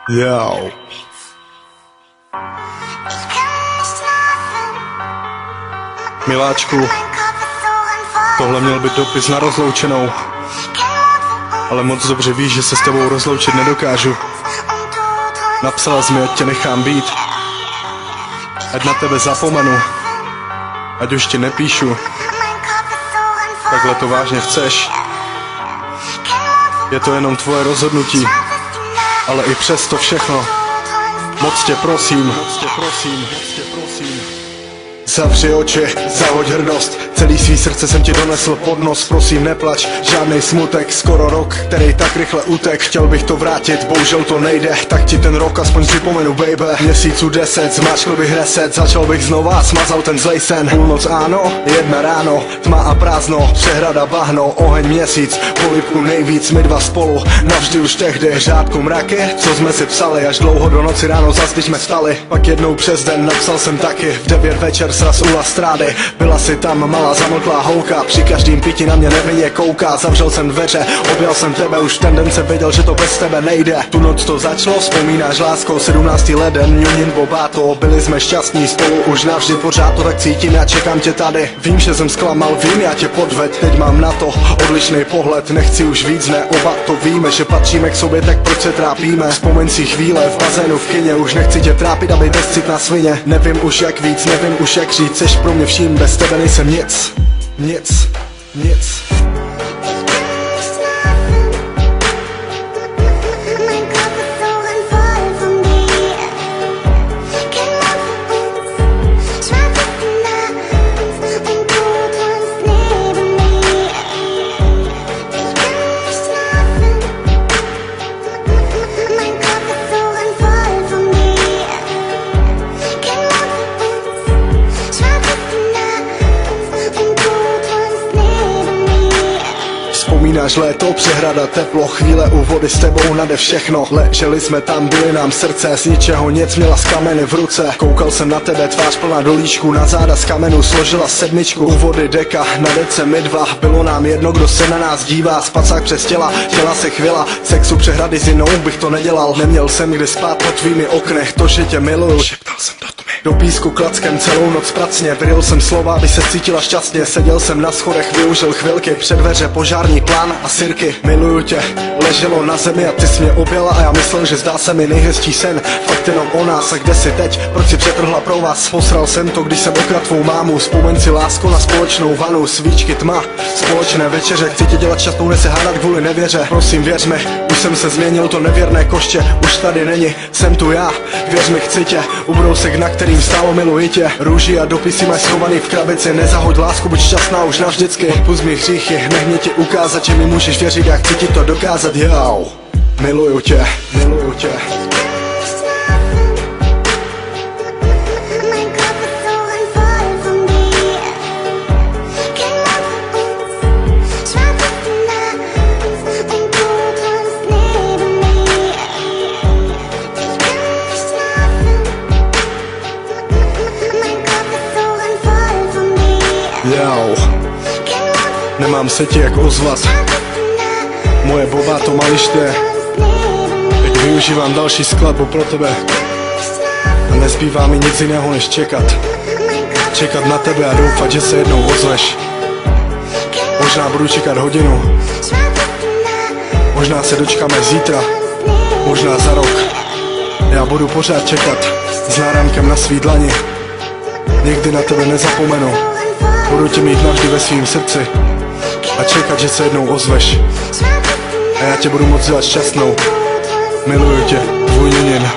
Yo. Miláčku, tohle měl být dopis na rozloučenou, ale moc dobře víš, že se s tebou rozloučit nedokážu. Napsala jsi mi, ať tě nechám být, ať na tebe zapomenu, ať už ti nepíšu. Takhle to vážně chceš? Je to jenom tvoje rozhodnutí, ale i přes to všechno moc tě prosím. Zavři oči, zahoď hrdost, celý svý srdce jsem ti donesl pod nos. Prosím neplač, žádnej smutek, skoro rok, který tak rychle utek. Chtěl bych to vrátit, bohužel to nejde, tak ti ten rok aspoň připomenu, baby. Měsíců 10, zmáčkl bych reset, začal bych znova, smazal ten zlej sen. Půlnoc áno, 1 ráno, tma a prázdno, přehrada bahno, oheň měsíc, polibku nejvíc, my dva spolu, navždy už tehdy. Řádku mraky, co jsme si psali, až dlouho do noci ráno zas, když jsme stali. Pak jednou přes den napsal jsem taky, v 9 večer sraz u La Strády. Byla si tam malá zamlklá holka, při každým pití na mě nevinně kouká. Zavřel jsem dveře, objel jsem tebe, už ten den jsem věděl, že to bez tebe nejde. Tu noc to začalo, vzpomínáš lásko, 17. leden, Junin Bobato. Byli jsme šťastní spolu už navždy, pořád to tak cítím, já čekám tě tady. Vím, že jsem zklamal, vím, já tě podved, teď mám na to odlišný pohled. Nechci už víc, ne, oba to víme, že patříme k sobě, tak proč se trápíme. Vzpomeň si chvíle v bazénu v kině, už nechci tě trápit, aby bezcit na svině. Nevím už jak víc, nevím už jak říct, seš pro mě vším, bez tebe nejsem nic. Nic. Vzpomínáš léto, přehrada, teplo, chvíle u vody s tebou nade všechno. Leželi jsme tam, byly nám srdce, z ničeho nic, měla z kameny v ruce. Koukal jsem na tebe, tvář plná dolíčku, na záda z kamenu složila 7. U vody deka, na dece my dva, bylo nám jedno, kdo se na nás dívá. Spacák přes těla se chvěla, sexu přehrady s jinou bych to nedělal. Neměl jsem kde spát pod tvými oknech, to, že tě miluju, šeptal jsem do tmy. Do písku klackem celou noc pracně, vyril jsem slova, aby se cítila šťastně. Seděl jsem na schodech, využil chvilky, před dveře požární plán a sirky. Miluju tě, leželo na zemi a ty jsi mě objela a já myslel, že zdá se mi nejhezčí sen. Fakt jenom o nás, a kde jsi teď, proč si přetrhla pro vás? Posral jsem to, když jsem okradl tvou mámu. Vzpomeň si lásko na společnou vanu, svíčky, tma, společné večeře. Chci tě dělat šťastnou, ne se hádat kvůli nevěře. Prosím věř mi, už jsem se změnil, to nevěrné koště už tady není, jsem tu já, věř mi, chci tě. Ubrousek, na kterým stálo miluji tě. Růži a dopisy máš schovaný v krabici, nezahoď lásku, buď šťastná už navždycky. Odpusť mi hříchy, nech mě ti ukázat, že mi můžeš věřit, jak chci ti to dokázat. Jau, miluju tě. Jau, nemám se ti jak ozvat, moje Bobato maliště. Teď využívám další skladbu pro tebe a nezbývá mi nic jiného než čekat. Čekat na tebe a doufat, že se jednou ozveš. Možná budu čekat hodinu, možná se dočkáme zítra, možná za rok. Já budu pořád čekat s náramkem na svý dlani. Nikdy na tebe nezapomenu, budu tě mít navždy ve svým srdci a čekat, že se jednou ozveš. A já tě budu moc dělat šťastnou. Miluju tě, tvůj Junin.